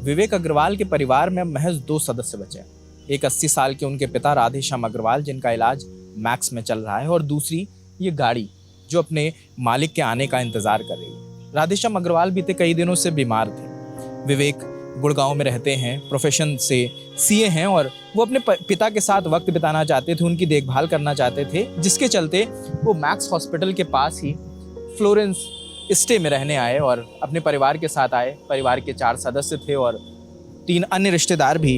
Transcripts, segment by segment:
विवेक अग्रवाल के परिवार में महज 2 सदस्य बचे। एक 80 साल के उनके पिता राधेश्याम अग्रवाल, जिनका इलाज मैक्स में चल रहा है, और दूसरी ये गाड़ी जो अपने मालिक के आने का इंतजार कर रही है। राधेश्याम अग्रवाल बीते कई दिनों से बीमार थे। विवेक गुड़गांव में रहते हैं, प्रोफेशन से सीए हैं, और वो अपने पिता के साथ वक्त बिताना चाहते थे, उनकी देखभाल करना चाहते थे, जिसके चलते वो मैक्स हॉस्पिटल के पास ही फ्लोरेंस स्टे में रहने आए और अपने परिवार के साथ आए। परिवार के 4 सदस्य थे और 3 अन्य रिश्तेदार भी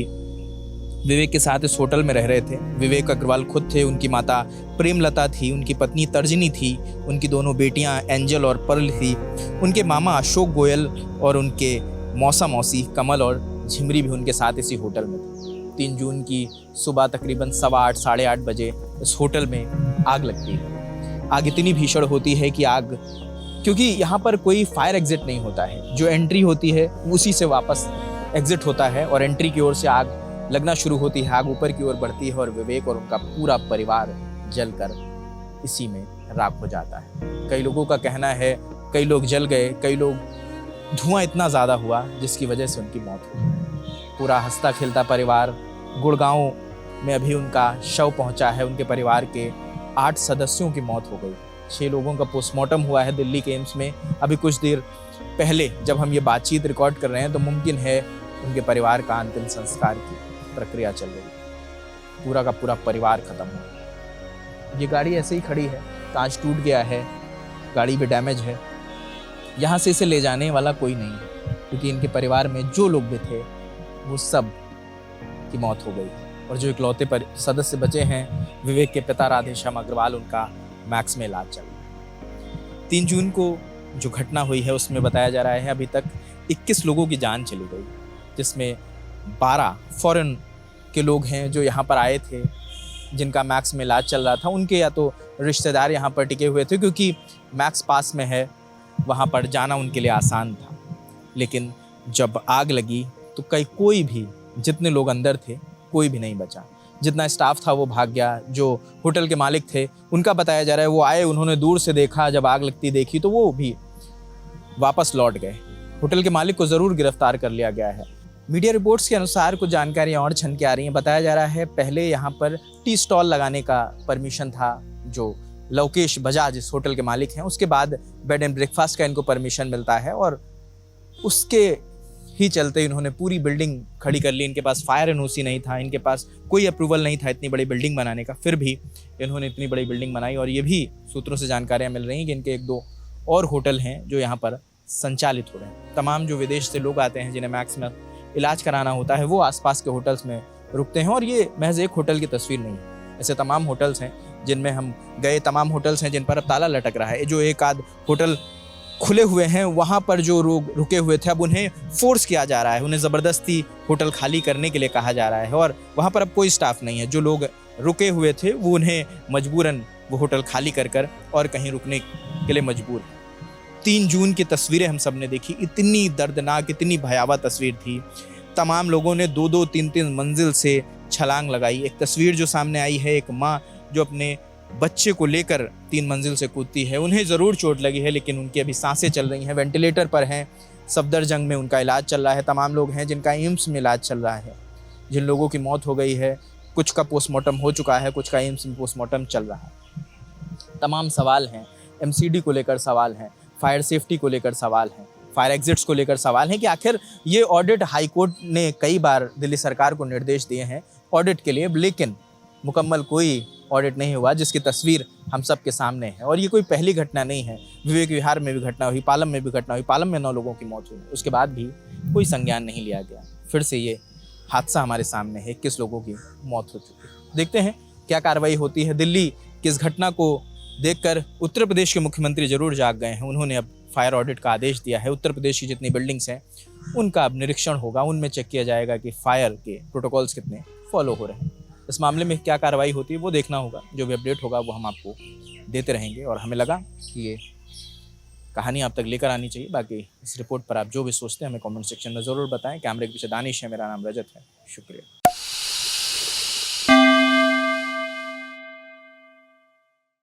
विवेक के साथ इस होटल में रह रहे थे। विवेक अग्रवाल खुद थे, उनकी माता प्रेमलता थी, उनकी पत्नी तर्जनी थी, उनकी 2 बेटियां एंजल और पर्ल थी, उनके मामा अशोक गोयल और उनके मौसा मौसी कमल और झिमरी भी उनके साथ इसी होटल में थे। 3 जून की सुबह तकरीबन 8:15 साढ़े 8 बजे इस होटल में आग लगती है। आग इतनी भीषण होती है कि क्योंकि यहाँ पर कोई फायर एग्जिट नहीं होता है, जो एंट्री होती है उसी से वापस एग्जिट होता है और एंट्री की ओर से आग लगना शुरू होती है। आग ऊपर की ओर बढ़ती है और विवेक और उनका पूरा परिवार जलकर इसी में राख हो जाता है। कई लोगों का कहना है कई लोग जल गए, कई लोग धुआं इतना ज़्यादा हुआ जिसकी वजह से उनकी मौत हुई। पूरा हंसता खेलता परिवार, गुड़गांव में अभी उनका शव पहुंचा है। उनके परिवार के 8 सदस्यों की मौत हो गई। 6 लोगों का पोस्टमार्टम हुआ है दिल्ली के एम्स में। अभी कुछ देर पहले जब हम ये बातचीत रिकॉर्ड कर रहे हैं तो मुमकिन है उनके परिवार का अंतिम संस्कार की प्रक्रिया चल रही है। पूरा का पूरा परिवार खत्म हो। ये गाड़ी ऐसे ही खड़ी है, कांच टूट गया है, गाड़ी भी डैमेज है। यहाँ से इसे ले जाने वाला कोई नहीं है, क्योंकि इनके परिवार में जो लोग भी थे वो सब की मौत हो गई। और जो इकलौते सदस्य बचे हैं, विवेक के पिता राधेश्याम अग्रवाल, उनका मैक्स में इलाज चल रहा है। 3 जून को जो घटना हुई है उसमें बताया जा रहा है अभी तक 21 लोगों की जान चली गई, जिसमें 12 फॉरेन के लोग हैं जो यहाँ पर आए थे, जिनका मैक्स में इलाज चल रहा था। उनके या तो रिश्तेदार यहाँ पर टिके हुए थे, क्योंकि मैक्स पास में है, वहाँ पर जाना उनके लिए आसान था। लेकिन जब आग लगी तो कोई भी, जितने लोग अंदर थे कोई भी नहीं बचा। जितना स्टाफ था वो भाग गया। जो होटल के मालिक थे उनका बताया जा रहा है वो आए, उन्होंने दूर से देखा, जब आग लगती देखी तो वो भी वापस लौट गए। होटल के मालिक को ज़रूर गिरफ्तार कर लिया गया है। मीडिया रिपोर्ट्स के अनुसार कुछ जानकारियाँ और छन के आ रही हैं। बताया जा रहा है पहले यहाँ पर टी स्टॉल लगाने का परमिशन था, जो लवकेश बजाज इस होटल के मालिक हैं। उसके बाद बेड एंड ब्रेकफास्ट का इनको परमिशन मिलता है और उसके ही चलते इन्होंने पूरी बिल्डिंग खड़ी कर ली। इनके पास फायर एनओसी नहीं था, इनके पास कोई अप्रूवल नहीं था इतनी बड़ी बिल्डिंग बनाने का, फिर भी इन्होंने इतनी बड़ी बिल्डिंग बनाई। और ये भी सूत्रों से जानकारियाँ मिल रही हैं कि इनके 1-2 और होटल हैं जो यहाँ पर संचालित हो रहे हैं। तमाम जो विदेश से लोग आते हैं जिन्हें मैक्स में इलाज कराना होता है वो आसपास के होटल्स में रुकते हैं। और ये महज एक होटल की तस्वीर नहीं है, ऐसे तमाम होटल्स हैं जिनमें हम गए, तमाम होटल्स हैं जिन पर अब ताला लटक रहा है। जो एक आध होटल खुले हुए हैं वहाँ पर जो लोग रुके हुए थे अब उन्हें फोर्स किया जा रहा है, उन्हें ज़बरदस्ती होटल खाली करने के लिए कहा जा रहा है। और वहाँ पर अब कोई स्टाफ नहीं है। जो लोग रुके हुए थे वो उन्हें मजबूरन वो होटल खाली कर और कहीं रुकने के लिए मजबूर है। 3 जून की तस्वीरें हम सब ने देखी, इतनी दर्दनाक, इतनी भयावह तस्वीर थी। तमाम लोगों ने 2-2, 3-3 मंजिल से छलांग लगाई। एक तस्वीर जो सामने आई है, एक माँ जो अपने बच्चे को लेकर 3 मंजिल से कूदती है। उन्हें ज़रूर चोट लगी है लेकिन उनकी अभी सांसें चल रही हैं, वेंटिलेटर पर हैं, सफदरजंग में उनका इलाज चल रहा है। तमाम लोग हैं जिनका एम्स में इलाज चल रहा है। जिन लोगों की मौत हो गई है कुछ का पोस्टमार्टम हो चुका है, कुछ का एम्स में पोस्टमार्टम चल रहा है। तमाम सवाल हैं, एमसीडी को लेकर सवाल हैं, फायर सेफ्टी को लेकर सवाल हैं, फायर एग्जिट्स को लेकर सवाल हैं कि आखिर ये ऑडिट हाई कोर्ट ने कई बार दिल्ली सरकार को निर्देश दिए हैं ऑडिट के लिए, लेकिन मुकम्मल कोई ऑडिट नहीं हुआ, जिसकी तस्वीर हम सब के सामने है। और ये कोई पहली घटना नहीं है। विवेक विहार में भी घटना हुई, पालम में भी घटना हुई, पालम में 9 लोगों की मौत हुई, उसके बाद भी कोई संज्ञान नहीं लिया गया। फिर से ये हादसा हमारे सामने है, 21 लोगों की मौत हो चुकी है। देखते हैं क्या कार्रवाई होती है। दिल्ली की इस घटना को देखकर उत्तर प्रदेश के मुख्यमंत्री जरूर जाग गए हैं। उन्होंने अब फायर ऑडिट का आदेश दिया है। उत्तर प्रदेश की जितनी बिल्डिंग्स हैं उनका अब निरीक्षण होगा, उनमें चेक किया जाएगा कि फायर के प्रोटोकॉल्स कितने फॉलो हो रहे हैं। इस मामले में क्या कार्रवाई होती है वो देखना होगा। जो भी अपडेट होगा वो हम आपको देते रहेंगे। और हमें लगा कि ये कहानी आप तक लेकर आनी चाहिए। बाकी इस रिपोर्ट पर आप जो भी सोचते हैं हमें कमेंट सेक्शन में ज़रूर बताएं। कैमरे के पीछे दानिश है, मेरा नाम रजत है। शुक्रिया।